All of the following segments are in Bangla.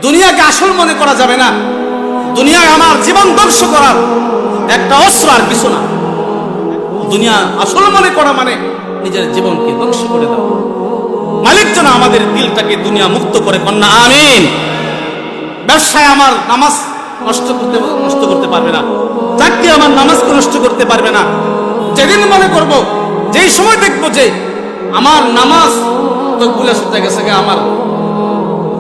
দুনিয়াকে আসল মনে করা যাবে না। দুনিয়ায় আমার জীবন ধ্বংস করার একটা অস্ত্র, আর কিছু না। দুনিয়া আসল মনে করা মানে নিজের জীবনকে ধ্বংস করে দাও। মালিক যেন আমাদের দিলটাকে দুনিয়া মুক্ত করে, কন্যা আমিন। ব্যবসায় আমার নামাজ নষ্ট করতে পারবে না, চাকরি আমার নামাজকে নষ্ট করতে পারবে না। যেদিন মনে করব, যেই সময় দেখবো যে আমার নামাজ তো ভুলে শুতে গেছে, আমার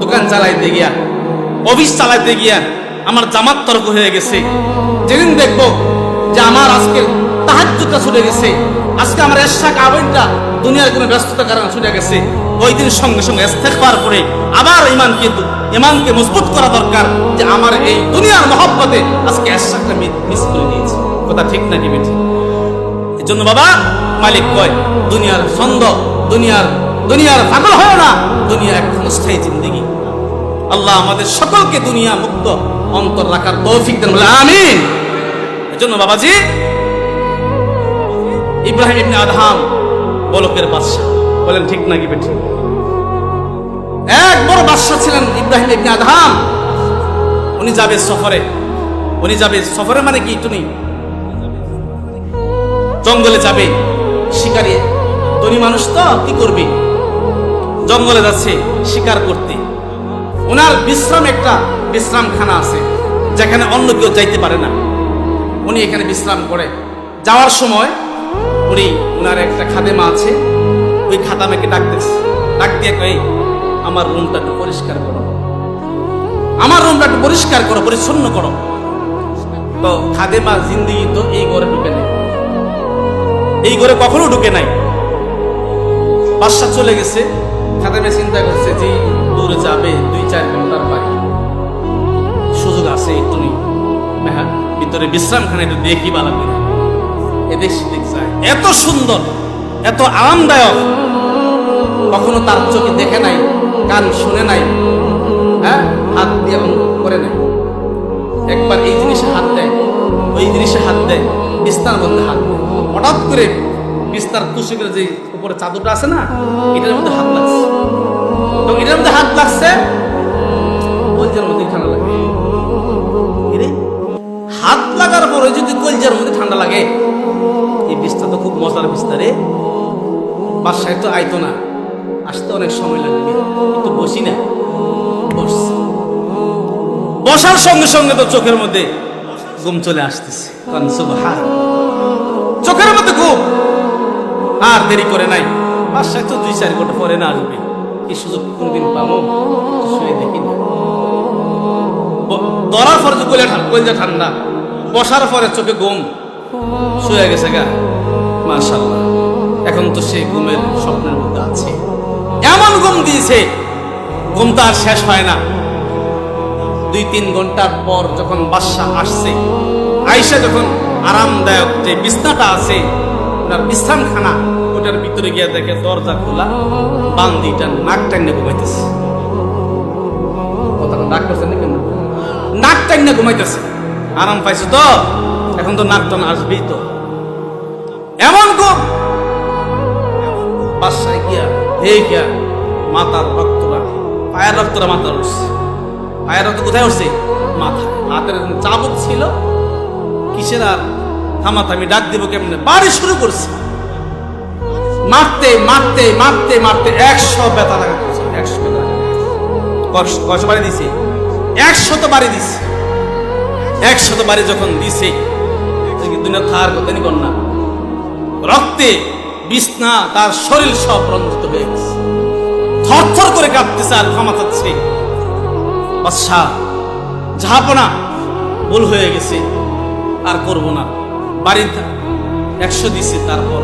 দোকান চালাইতে গিয়া, অফিস চালাইতে গিয়া আমার জামাত তর্ক হয়ে গেছে, যেদিন দেখবো যে আমার আজকে তাহাজ্জুদটা ছুটে গেছে, আজকে আমার এশা কাবিনটা দুনিয়ার কোনো ব্যস্ততার কারণে ছুটে গেছে, ওই দিন সঙ্গে সঙ্গে ইস্তেগফার করে আবার ইমানকে মজবুত করা দরকার যে আমার এই দুনিয়ার মহব্বতে আজকে এশাটা মিস করে নিয়েছি। কথা ঠিক নাকি বেঠিক? এই জন্য বাবা মালিক কয়, দুনিয়ার ছন্দ, দুনিয়ার পাগল হয় না, দুনিয়া এক ক্ষণস্থায়ী জিন্দেগি। আল্লাহ আমাদের সকলকে দুনিয়া মুক্ত অন্তর রাখার তৌফিক দেন, বলে আমিন। এজন্য বাবাজি, ইব্রাহিম ইবনে আদহাম বলকের বাদশা, বলেন ঠিক নাকি বেঠিক? এক বড় বাদশা ছিলেন ইব্রাহিম ইবনে আদহাম। উনি যাবে সফরে, মানে কি, তুমি জঙ্গলে যাবে, শিকারি ধনী মানুষ তো কি করবে, জঙ্গলে যাচ্ছে শিকার করতে। ওনার একটা বিশ্রামখানা আছে যেখানে অন্য কেউ যাইতে পারে না। উনি এখানে বিশ্রাম করে। যাওয়ার সময় ওনার একটা খাদেমা আছে, ওই খাদেমাকে ডাক দিয়ে কই, আমার রুমটা একটু পরিষ্কার করো, পরিচ্ছন্ন করো। তো খাদেমা জিন্দেগি তো এই ঘরে ঢুকে নেই, এই ঘরে কখনো ঢুকে নাই। বাদশা চলে গেছে, খাদেমা চিন্তা করছে যে দূরে যাবে, 2-4 ঘন্টার বাড়ি, সুযোগ আছে একটু ভিতরে বিশ্রামখানা একটু দেখি ভালো করে। এদিক সেদিক যায়, এত সুন্দর, এত আরামদায়ক, কখনো তার চোখে দেখে নাই, কান শুনে নাই, হাত দিয়ে করে নাই। একবার এই জিনিসে হাত দেয়, ওই জিনিসে হাত দেয়, বিস্তার মধ্যে হাত দেয়। হঠাৎ করে বিস্তার তুষকের যে উপরে চাদরটা আছে না, এটার মধ্যে হাত লাগছে। তো এটার মধ্যে হাত লাগছে, কলজার মধ্যে ঠান্ডা লাগে। হাত লাগার পরে যদি কলজার মধ্যে ঠান্ডা লাগে, এই বিস্তার তো খুব মজার বিস্তারে। বাসায় তো আইতো না, আসতে অনেক সময় লাগবে, একটু বসি না, বসছে। বসার সঙ্গে সঙ্গে তো চোখের মধ্যে ঘুম চলে আসতেছে, চোখের মধ্যে ঘুম। আর দেরি করে নাই, বাসায় তো 2-4 ঘন্টা পরে না আসবে, এই সুযোগ কোনদিন পাবো? শুয়ে দেখি না। ধরার পরে কলজা ঠান্ডা, বসার পরে চোখে ঘুম, শুয়ে গেছে গা, মাশাআল্লাহ। এখন তো সেই ঘুমের স্বপ্নের মধ্যে আছে, এমন ঘুম দিয়েছে, ঘুমটা আর শেষ হয় না। 2-3 ঘন্টার পর যখন বাদশা আসছে, আয়েশা যখন আরামদায়ক যে বিছনাটা আছে, ওনার বিশ্রামখানা, ওটার ভিতরে গিয়ে দেখে দরজা খোলা, বান্দিটা নাক টাইনে ঘুমাইতেছে। কথাটা নাক করছে না কেন? নাক টাইনে ঘুমাইতেছে। আরাম পাইছে তো, এখন তো নাক টান আসবেই তো। এমন ঘুম, বাদশায় গিয়া মাথার রক্তটা, পায়ের রক্তটা মাথার উঠছে। পায়ের রক্ত কোথায় উঠছে? মাথা। হাতের চাবুক ছিল, কিসের আর থামাথামি, ডাক দিব কেমনে, বাড়ি শুরু করছে। মারতে 100 ব্যথা লাগা করছে। 100 ব্যথা, কয়শো বাড়ি দিছে? 100 বাড়ি দিছে। 100 বাড়ি যখন দিছে, দুনিয়া থার কথা নি কন্যা, রক্তে বিছনা, তার শরীর সব রঞ্জিত হয়ে গেছে, থরথর করে কাঁপতেছে আর ক্ষমাচাচ্ছে। বাদশা ঝাপনা, ভুল হয়ে গেছে, আর করব না। বাড়িতে 100 দিছে, তারপর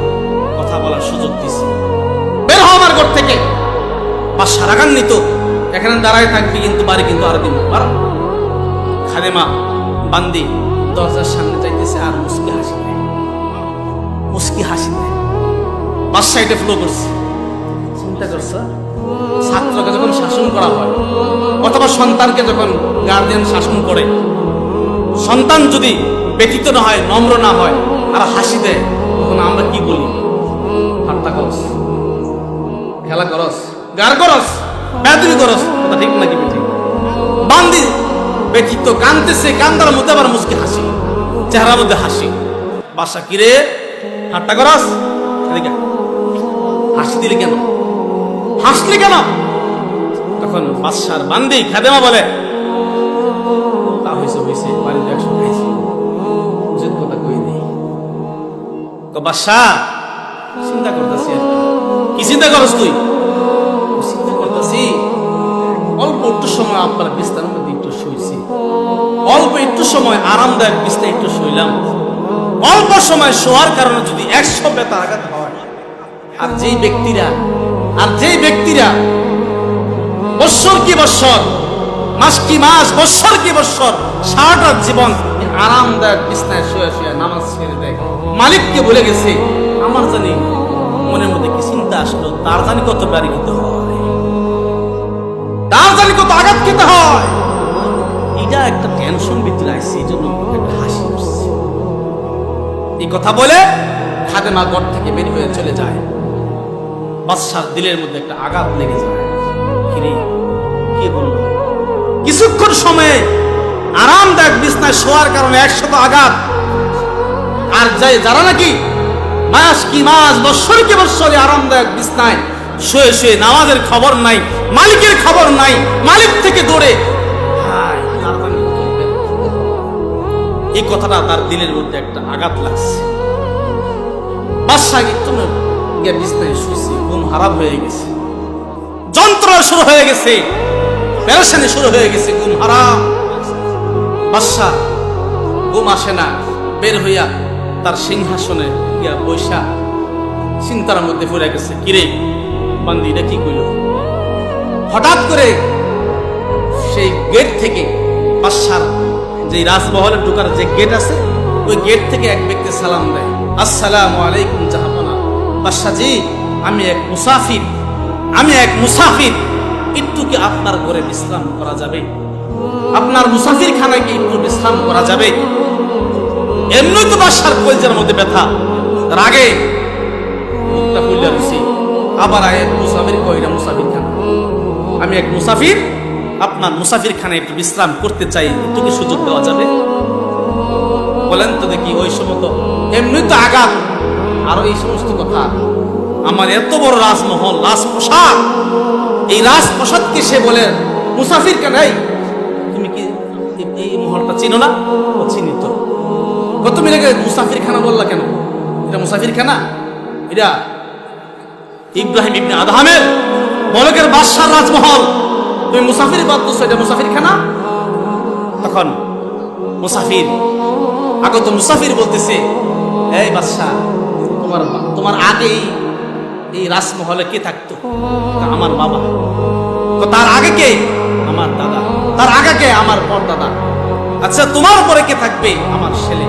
কথা বলার সুযোগ দিছে, বের হও আমার ঘর থেকে। বাদশা রাগান্বিত, এখানে দাঁড়ায় থাকবি কিন্তু বাড়ি কিন্তু আর দিব। খাদেমা বান্দি দরজার সামনে যাইতেছে, আর মুস্কি হাসি নেয়। বাদশা এটা ফ্লো করছে, চিন্তা করছে, ছাত্রকে যখন শাসন করা হয়, অথবা সন্তানকে যখন গার্ডিয়ান শাসন করে, সন্তান যদি ব্যথিত না হয়, নম্র না হয়, আর হাসি দেয়, তখন আমরা কি বলি? ঠাট্টা করস, খেলা করস, গার করস, বেয়াদবি করস। কথা ঠিক নাকি বেঠিক? ব্যথিত, কাঁদতেছে, কান্দার মধ্যে আবার মুচকি হাসি, চেহারার মধ্যে হাসি। বাদশা, কিরে ঠাট্টা করাস? এদিকে হাসি দিলি কেন, হাসলি কেন? তখন বাদশার বান্দি খাদেমা বলে, তা হয়েছে হয়েছে, বাড়িতে 100 খাইছি, উচিত কথা কই নেই। তো বাদশা, চিন্তা করতেছি। আর কি চিন্তা করস তুই? চিন্তা করতেছি অল্প একটু সময় আপনার বিস্তারের মধ্যে একটু শুয়েছি, অল্প একটু সময় আরামদায়ক বিস্তার একটু শুইলাম। অল্প সময় শোয়ার কারণে যদি 100 বেতার আঘাত হয়, আর যেই ব্যক্তিরা বৎসর কি বৎসর, মাস কি মাস, বৎসর কি বৎসর, সারাটা জীবন আরামদায়ক বিছানায় শুয়ে শুয়ে নামাজ ছেড়ে দেয়, মালিককে ভুলে গেছে, আমার জানি মনের মধ্যে কি চিন্তা আসলো, তার জানি কত বাড়ি খেতে হয়, তার জানি কত আঘাত খেতে হয়। এটা একটা টেনশন ভিতরে আসছে, এই জন্য একটা হাসি আসছে। এই কথা বলে খাদেমা ঘর থেকে বের হয়ে চলে যায়। বাদশার দিলের মধ্যে একটা আঘাত লেগে যায়। কিরে, কে বলল? কিছুক্ষণ সময়ে আরামদায়ক বিছনায় শোয়ার কারণে 100 আঘাত। আর যারা নাকি মাস কি মাস, বৎসর কি বৎসরে আরামদায়ক বিছনায় শুয়ে শুয়ে নামাজের খবর নাই, মালিকের খবর নাই, মালিক থেকে দৌড়ে, এই কথাটা তার দিলের মধ্যে একটা আঘাত লাগছে। বাদশা একটু বিছনায় শুয়েছে, ঘুম হারাম হয়ে গেছে, যন্ত্রণা শুরু হয়ে গেছে, পেরেশানি শুরু হয়ে গেছে, ঘুম হারাম। বাদশা ঘুম আসে না, বের হইয়া তার সিংহাসনে গিয়া বৈশা চিন্তার মধ্যে পড়ে গেছে। কিরে বান্দি, এটা কি কইল? হঠাৎ করে সেই গেট থেকে, বাদশার যে রাজমহলে ঢোকার যে গেট আছে, ওই গেট থেকে এক ব্যক্তি সালাম দেয়, আসসালামু আলাইকুম জাহাপনা। বাদশা, জি আমি এক মুসাফির, একটু কি আপনার ঘরে বিশ্রাম করা যাবে? আপনার মুসাফির খানায় কি একটু বিশ্রাম করা যাবে? এমনি তো বাদশার কলজের মধ্যে ব্যথা, রাগে মুখটা খুলে রয়েছে, আবার এক মুসাফির কইরা মুসাফির খানা, আমি এক মুসাফির, আপনার মুসাফির খানায় একটু বিশ্রাম করতে চাই, একটু কি সুযোগ দেওয়া যাবে? বলেন তো দেখি, ওই সময় তো এমনি তো আঘাত, আরো এই সমস্ত কথা। আমার এত বড় রাজমহল, রাজপ্রসাদ, এই রাজপ্রসাদকে সে বলে মুসাফির খানায়, তুমি কি এই মহলটা চিনো না? ও চিনি তো। তুমি এটাকে মুসাফির খানা বললা কেন? এটা মুসাফির খানা? এটা ইব্রাহিম ইবনে আদহামের মলকের বাদশার রাজমহল, তুমি মুসাফির বলতেছো এটা মুসাফির খানা? তখন আগত মুসাফির বলতেছে, এই বাদশা, তোমার আগে এই রাজমহলে কে থাকতো? আমার বাবা। তার আগে কে? আমার দাদা। তার আগে কে? আমার পরদাদা। আচ্ছা, তোমার পরে কে থাকবে? আমার ছেলে।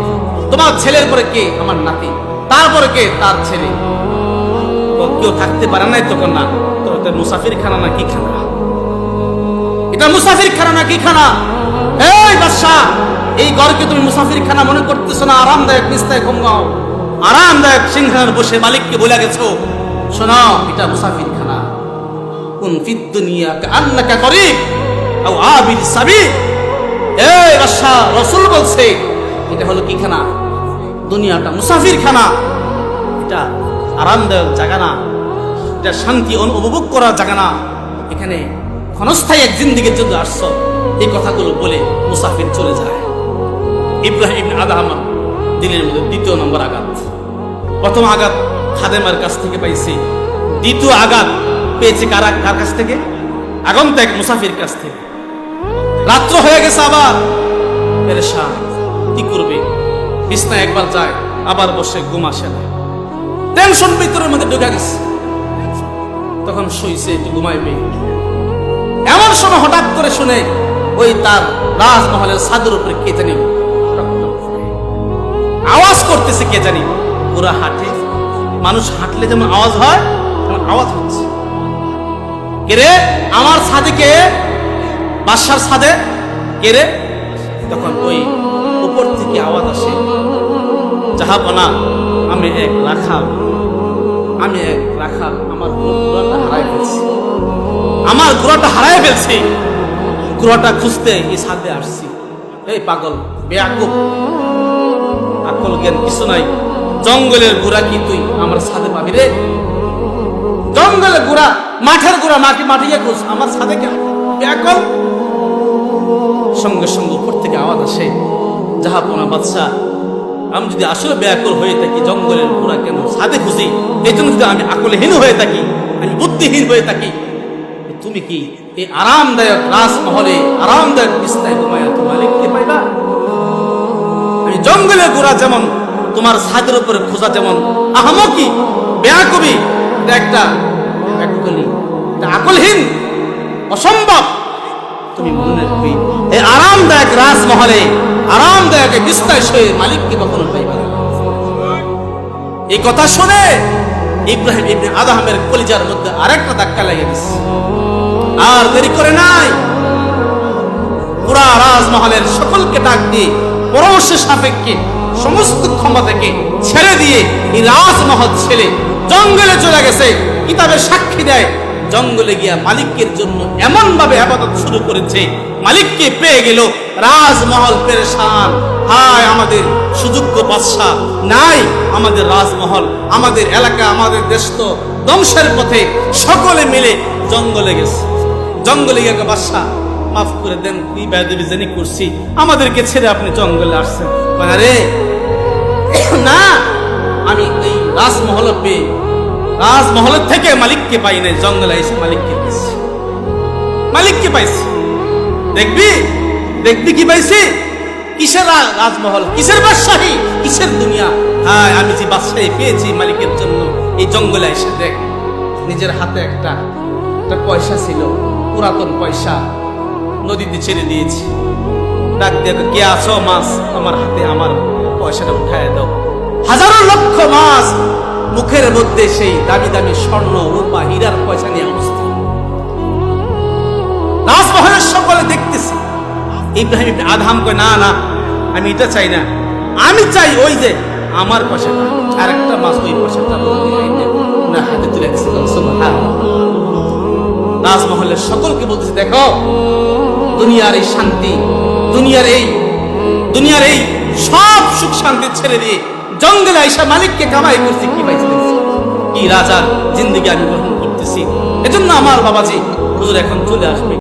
তোমার ছেলের পরে কে? আমার নাতি। তারপরে কে? তার ছেলে। কেউ থাকতে পারে নাই তখন? না, তো এটা মুসাফির খানা না কি খানা? এটা মুসাফির খানা না কি খানা? এই বাদশা, এই ঘরকে তুমি মুসাফির খানা মনে করতেছো না? আরামদায়ক বিছানায় ঘুমাও, আরামদায়ক সিংহাসনে বসে মালিককে বলে গেছো, শোনো এটা মুসাফির খানা। কুন ফিদ দুনিয়া কাআন্নাকা গরীব আও আবির সাবিল। এই বাদশা, রাসূল বলছে এটা হলো কি খানা? দুনিয়াটা মুসাফির খানা, এটা আরামদায়ক জায়গা না, এটা শান্তি অনুভব করার জায়গা না, এখানে ক্ষণস্থায়ী এক জিন্দেগির জন্য আসছো। এই কথাগুলো বলে মুসাফির চলে যায়। ইব্রাহিম ইবনে আদহাম দিলের মধ্যে দ্বিতীয় নম্বর আঘাত। প্রথম আঘাত খাদেমার কাছ থেকে পাইছে, দ্বিতীয় আঘাত পেয়েছে কার কাছ থেকে? আগন্তুক মুসাফির কাছ থেকে। রাত্র হয়ে গেছে, আবার পেরেশান, কি করবে? বিছনায় একবার যায়, আবার বসে, ঘুম আসে না, টেনশন ভিতরের মধ্যে ঢুকে গেছে। তখন শুইছে, একটু ঘুমাইবে, এমন সময় হঠাৎ করে শুনে ওই তার রাজমহলের ছাদের উপরে কে জানি আওয়াজ করতেছে, কে জানি। ওরা হাঁটে, মানুষ হাঁটলে যেমন আওয়াজ হয় তেমন আওয়াজ হচ্ছে। কে রে? আমার ছাদে কে? বাদশার ছাদে কে রে? তখন ওই উপর থেকে আওয়াজ আসে, জাহাপনা, আমি এক রাখাল, আমার ঘোড়াটা হারায় ফেলছি, ঘোড়াটা খুঁজতে এই ছাদে আসছি। এই পাগল, বেয়াকুব, আকল জ্ঞান কিছু নাই, জঙ্গলের গুড়া কি তুই আমার ছাদে পাবি রে? জঙ্গলের গুড়া, মাঠের গুড়া, মাটিয়ে খুঁজ, আমার ছাদে কেন? বেয়াকল। সঙ্গে সঙ্গে উপর থেকে আওয়াজ আসে, জাহাপনা বাদশাহ, আমি যদি আসলে বেয়াকুল হয়ে থাকি, জঙ্গলের গুড়া কেন ছাদে খুঁজি? এই জন্য যদি আমি আকলহীন হয়ে থাকি, আমি বুদ্ধিহীন হয়ে থাকি, তুমি কি এই আরামদায়ক রাজমহলে আরামদায়ক বিছানায় ঘুমায়া তোমার মালিককে পাইবা? আমি জঙ্গলের গোড়া যেমন, তোমার ছাদের উপরে খোঁজা যেমন আহামকি, বেয়াকুবি, এটা একটা আকলহীন, অসম্ভব। তুমি মনে রাখবে, এই আরামদায়ক রাজমহলে আরামদায়ক বিছানায় শুয়ে মালিককে কখনো পাইবা না। এই কথা শুনে ইব্রাহিম ইবনে আদহামের কলিজার মধ্যে আরেকটা ধাক্কা লেগে গেছে। আর দেরি করে নাই, পুরা রাজমহলের সকলকে ডাক দিয়ে পরামর্শের সাপেক্ষে সমস্ত ক্ষমতাকে ছেড়ে দিয়ে এই রাজমহল ছেড়ে জঙ্গলে চলে গেছে। কিতাবে সাক্ষী দেয়, জঙ্গলে গিয়া মালিকের জন্য এমন ভাবে ইবাদত শুরু করেছে, মালিককে পেয়ে গেল, রাজমহল পেরেশান। হায় আমাদের সুযোগ্য বাদশা নাই, আমাদের রাজমহল, আমাদের এলাকা, আমাদের দেশ তো ধ্বংসের পথে। সকলে মিলে জঙ্গলে গেছে। জঙ্গলে গিয়ে বাদশা, মাফ করে দেন, কি বেয়াদবি জানি করছি, আমাদেরকে ছেড়ে আপনি জঙ্গলে আসছেন। আরে না, আমি এই রাজমহল পেয়ে, রাজমহলের থেকে মালিককে পাই নাই, জঙ্গলে এসে মালিককে পেয়েছি, মালিককে পাইছি। দেখবি দেখবি কি পাইছি? কিসের রাজমহল, কিসের বাদশাহী, কিসের দুনিয়া? হ্যাঁ, আমি যে বাদশাহী পেয়েছি মালিকের জন্য, এই জঙ্গলে এসে দেখ, নিজের হাতে একটা পয়সা ছিল, পুরাতন পয়সা, নদীতে ছেড়ে দিয়েছি। ডাক দিয়ে, কে আছো? মাছ আমার হাতে, আমার পয়সাটা উঠায় দাও। হাজারো লক্ষ মাছ, মুখের মধ্যে সেই দামি দামি স্বর্ণ, রূপা, হীরার পয়সা নিয়ে অবস্থিত। রাজমহলের সকলে দেখতেছি। ইব্রাহিম ইবনে আদহাম কয়, না না, আমি এটা চাই না, আমি চাই ওই যে আমার পয়সাটা, আর একটা মাছ ওই পয়সাটা হাতে তুলে দিচ্ছে। রাজমহলের সকলকে বলতেছে, দেখো দুনিয়ার এই শান্তি, দুনিয়ার এই সব সুখ শান্তি ছেড়ে দিয়ে জঙ্গলে আইসা মালিককে কামাই করছি, কি পাইছি, কি রাজার জিন্দেগি আমি গ্রহণ করতেছি। এজন্য আমার বাবাজি হুজুর এখন চলে আসবে।